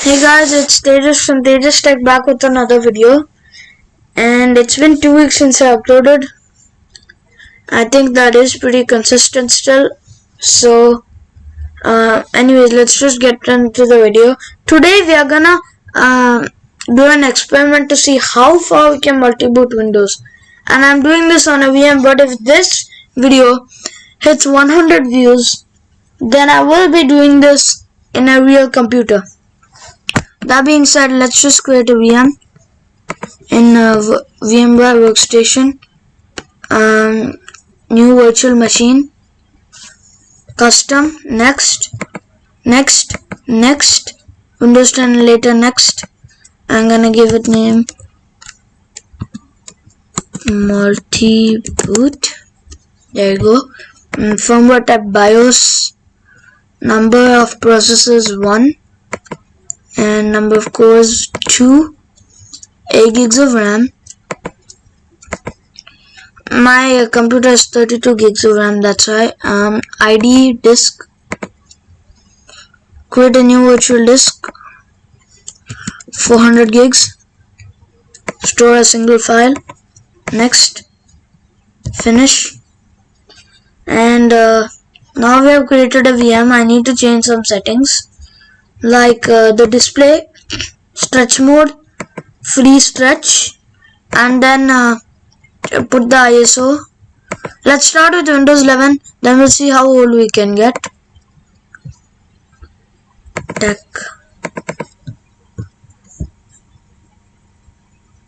Hey guys, it's Tejas from Tejas Tech back with another video, and it's been 2 weeks since I uploaded. I think that is pretty consistent still. So, anyways, let's just get into the video. Today we are gonna do an experiment to see how far we can multi-boot Windows, and I'm doing this on a VM. But if this video hits 100 views, then I will be doing this in a real computer. That being said, let's just create a VM in VMware workstation, new virtual machine, custom, next, Windows 10 later, next. I'm gonna give it name multiboot. There you go. Firmware type BIOS, number of processors 1, and number of cores 2, 8 gigs of RAM. My computer has 32 gigs of RAM, that's why. ID disk, create a new virtual disk, 400 gigs, store a single file, next, finish. And now we have created a VM. I need to change some settings, like the display, stretch mode, free stretch, and then put the ISO. Let's start with Windows 11, then we'll see how old we can get. Tech.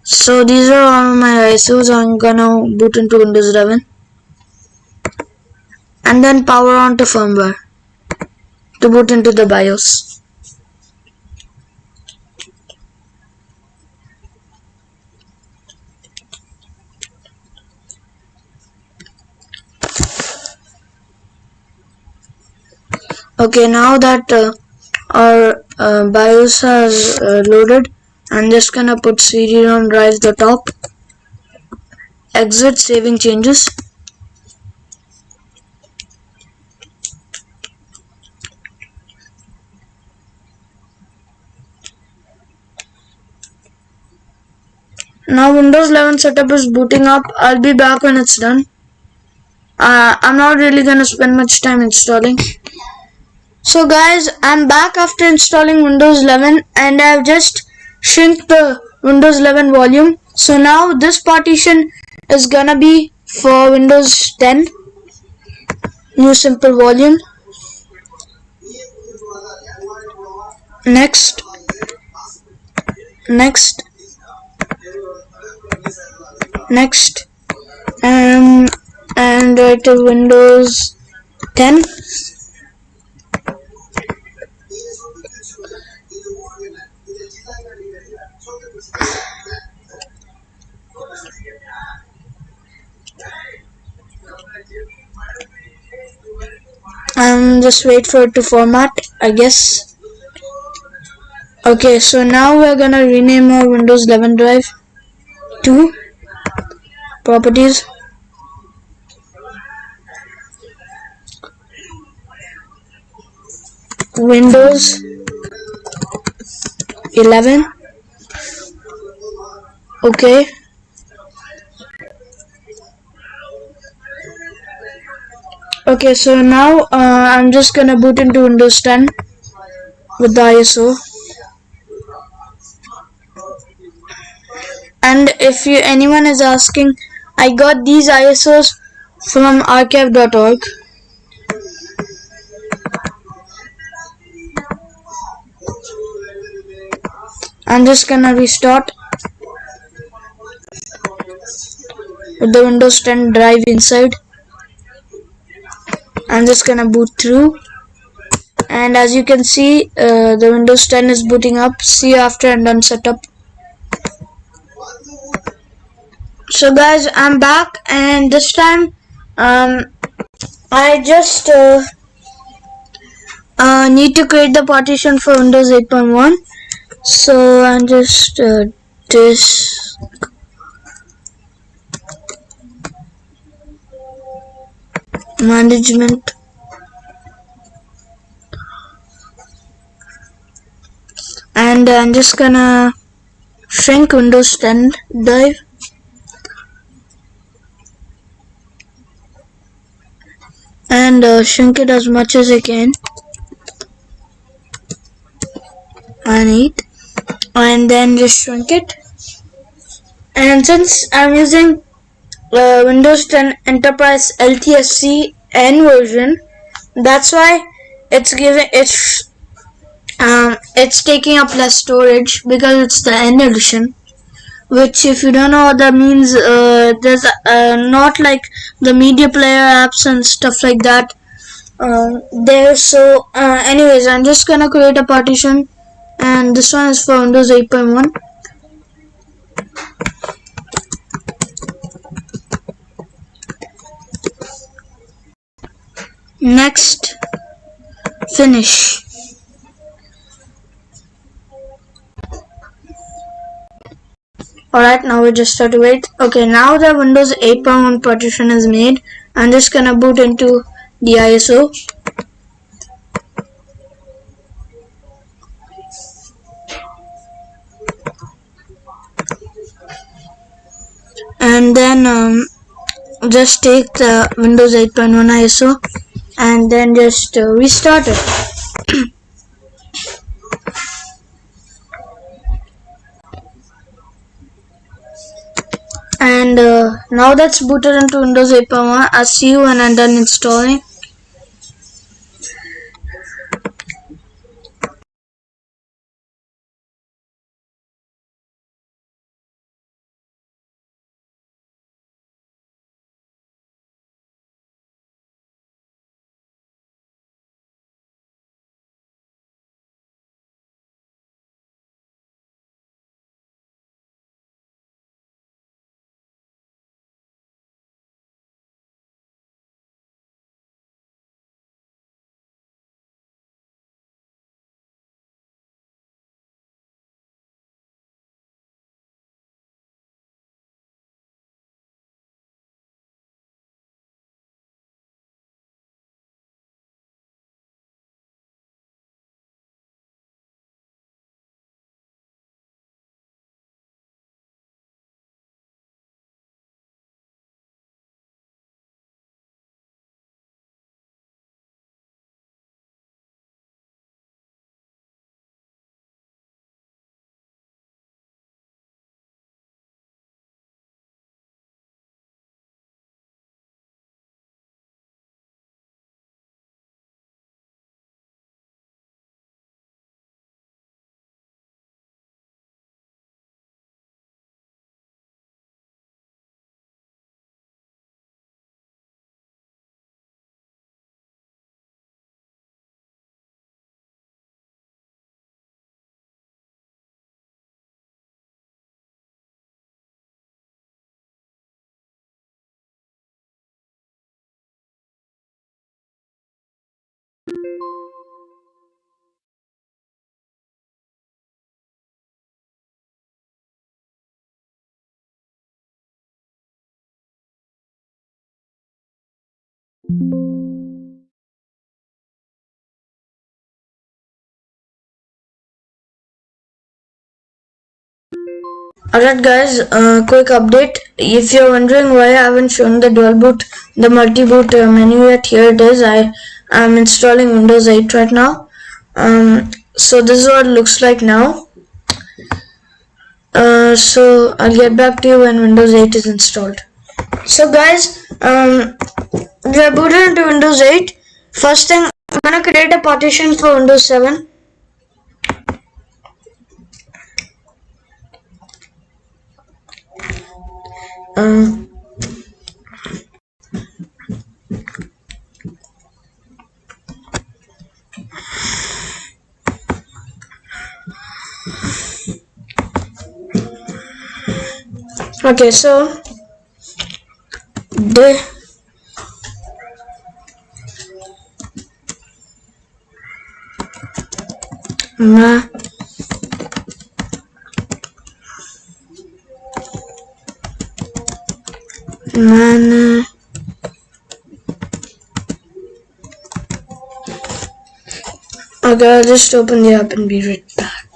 So these are all my ISOs. I'm gonna boot into Windows 11 and then power on to firmware to boot into the BIOS. Okay, now that our BIOS has loaded, I'm just gonna put CD-ROM drive the top, exit saving changes. Now Windows 11 setup is booting up. I'll be back when it's done. I'm not really gonna spend much time installing. So guys, I'm back after installing Windows 11 and I've just shrunk the Windows 11 volume. So now this partition is gonna be for Windows 10, new simple volume. Next, and write to Windows 10. And just wait for it to format, I guess. Okay, so now we're gonna rename our Windows 11 drive to properties, Windows 11. Okay, so now I'm just gonna boot into Windows 10 with the ISO. And if anyone is asking, I got these ISOs from archive.org. I'm just gonna restart with the Windows 10 drive inside. I'm just gonna boot through, and as you can see, the Windows 10 is booting up. See you after I'm done setup. So guys, I'm back, and this time I just need to create the partition for Windows 8.1. So I'm just disk management, and I'm just gonna shrink Windows 10 drive. And shrink it as much as I can. I need, and then just shrink it. And since I'm using Windows 10 Enterprise LTSC N version, that's why it's taking up less storage because it's the N edition. Which, if you don't know what that means, there's not like the media player apps and stuff like that there. So anyways, I'm just gonna create a partition, and this one is for Windows 8.1. Next, finish. Alright, now we just have to wait. Okay, now the Windows 8.1 partition is made. I'm just gonna boot into the ISO. And then just take the Windows 8.1 ISO and then just restart it. And now that's booted into Windows 8.1. I'll see you when I'm done installing. Alright guys, quick update. If you're wondering why I haven't shown the dual boot, the multi-boot menu yet, here it is. I am installing Windows 8 right now. So this is what it looks like now. So I'll get back to you when Windows 8 is installed. So guys, we are booted into Windows 8. First thing, I'm gonna create a partition for Windows 7. Okay, so okay, I'll just open the app and be right back.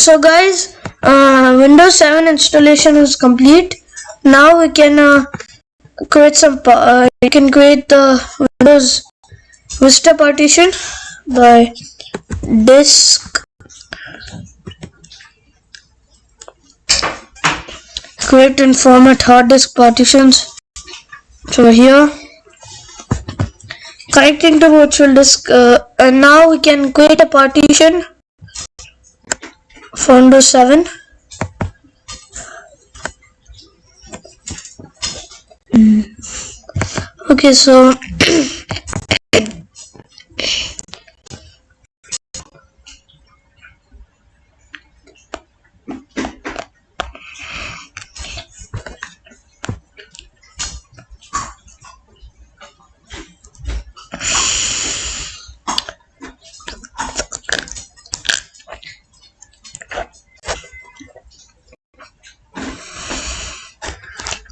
So guys, Windows 7 installation is complete. Now we can create some. You can create the Windows Vista partition by disk create and format hard disk partitions. So here, connecting to virtual disk, and now we can create a partition for Windows 7. Okay, so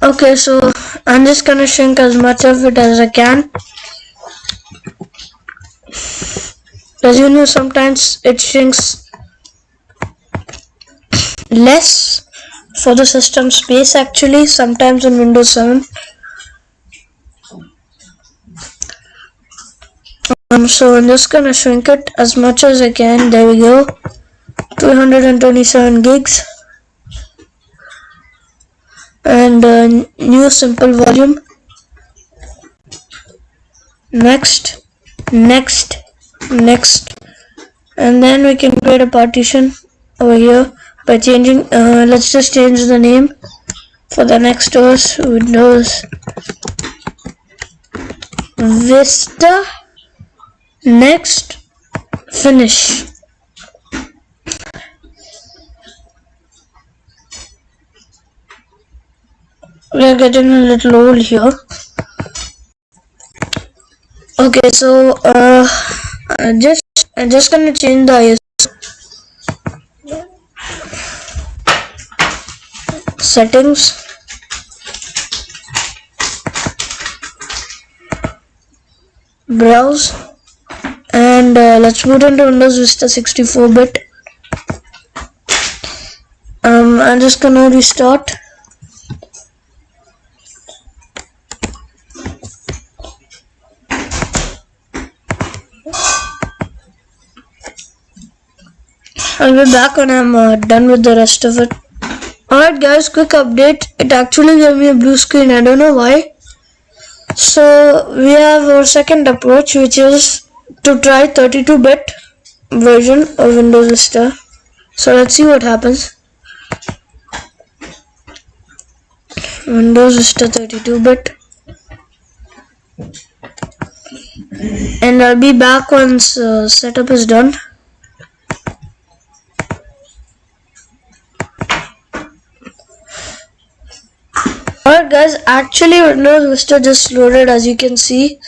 okay, so I'm just gonna shrink as much of it as I can. As you know, sometimes it shrinks less for the system space actually, sometimes in Windows 7. So I'm just gonna shrink it as much as I can. There we go. 227 gigs. And new simple volume. Next, next, next. And then we can create a partition over here by changing, let's just change the name for the next OS, Windows Vista. Next, finish. We are getting a little old here. Okay, so I'm just gonna change the ISO settings. Browse, and let's boot into Windows Vista 64-bit. I'm just gonna restart. I'll be back when I'm done with the rest of it. Alright guys, quick update. It actually gave me a blue screen. I don't know why. So we have our second approach, which is to try 32-bit version of Windows Vista. So let's see what happens. Windows Vista 32-bit. And I'll be back once setup is done. Alright guys, actually Windows Vista just loaded, as you can see,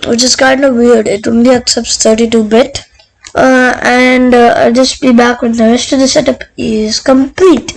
which is kind of weird. It only accepts 32-bit. And I'll just be back when the rest of the setup is complete.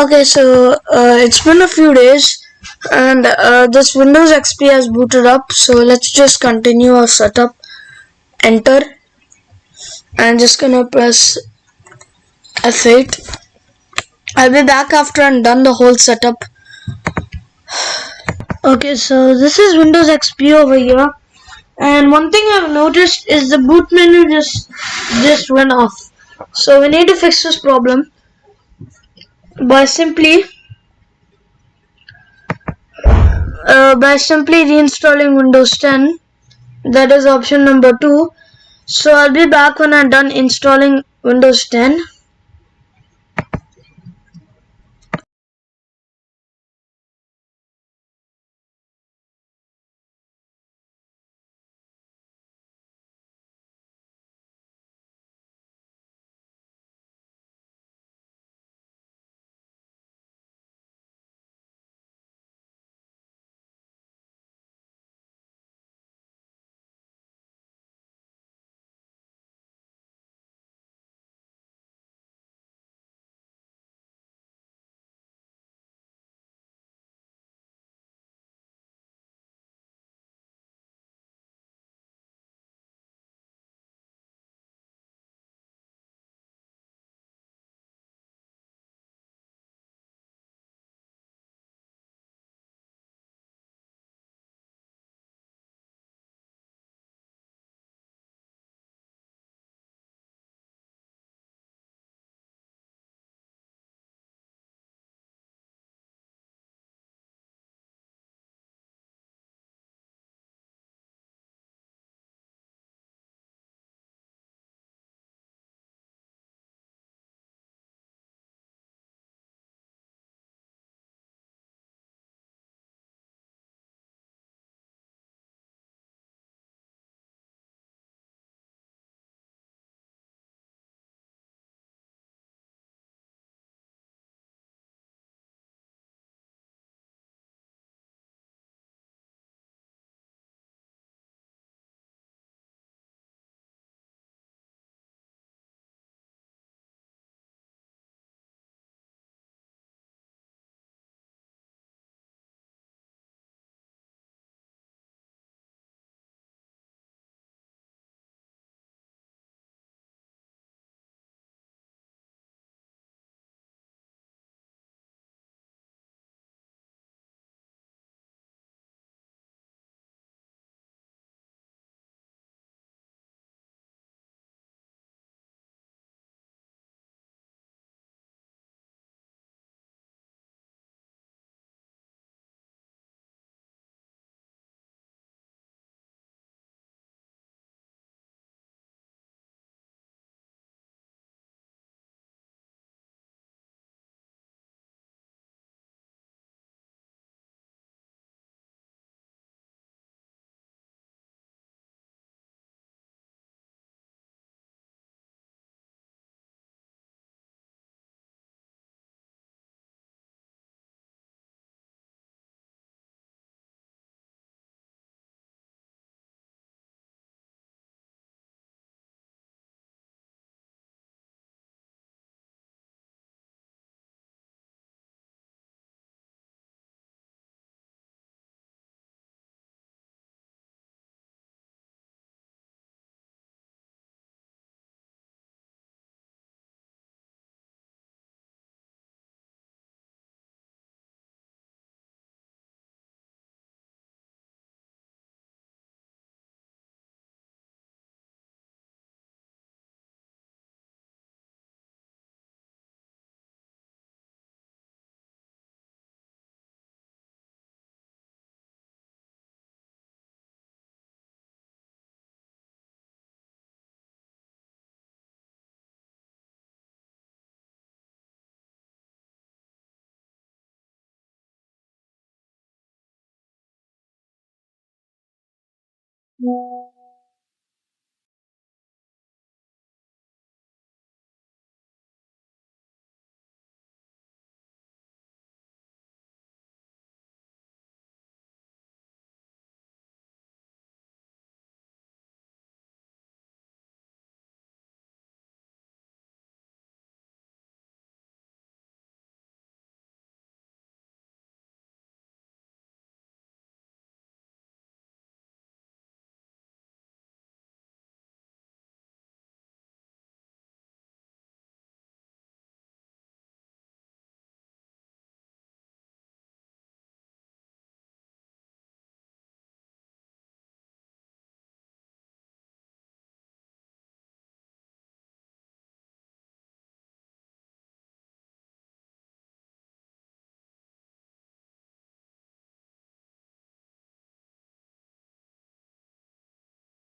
Okay, so it's been a few days, and this Windows XP has booted up. So let's just continue our setup. Enter. I'm just gonna press F8. I'll be back after I'm done the whole setup. Okay, so this is Windows XP over here, and one thing I've noticed is the boot menu just went off. So we need to fix this problem by simply reinstalling Windows 10. That is option number 2. So I'll be back when I'm done installing Windows 10.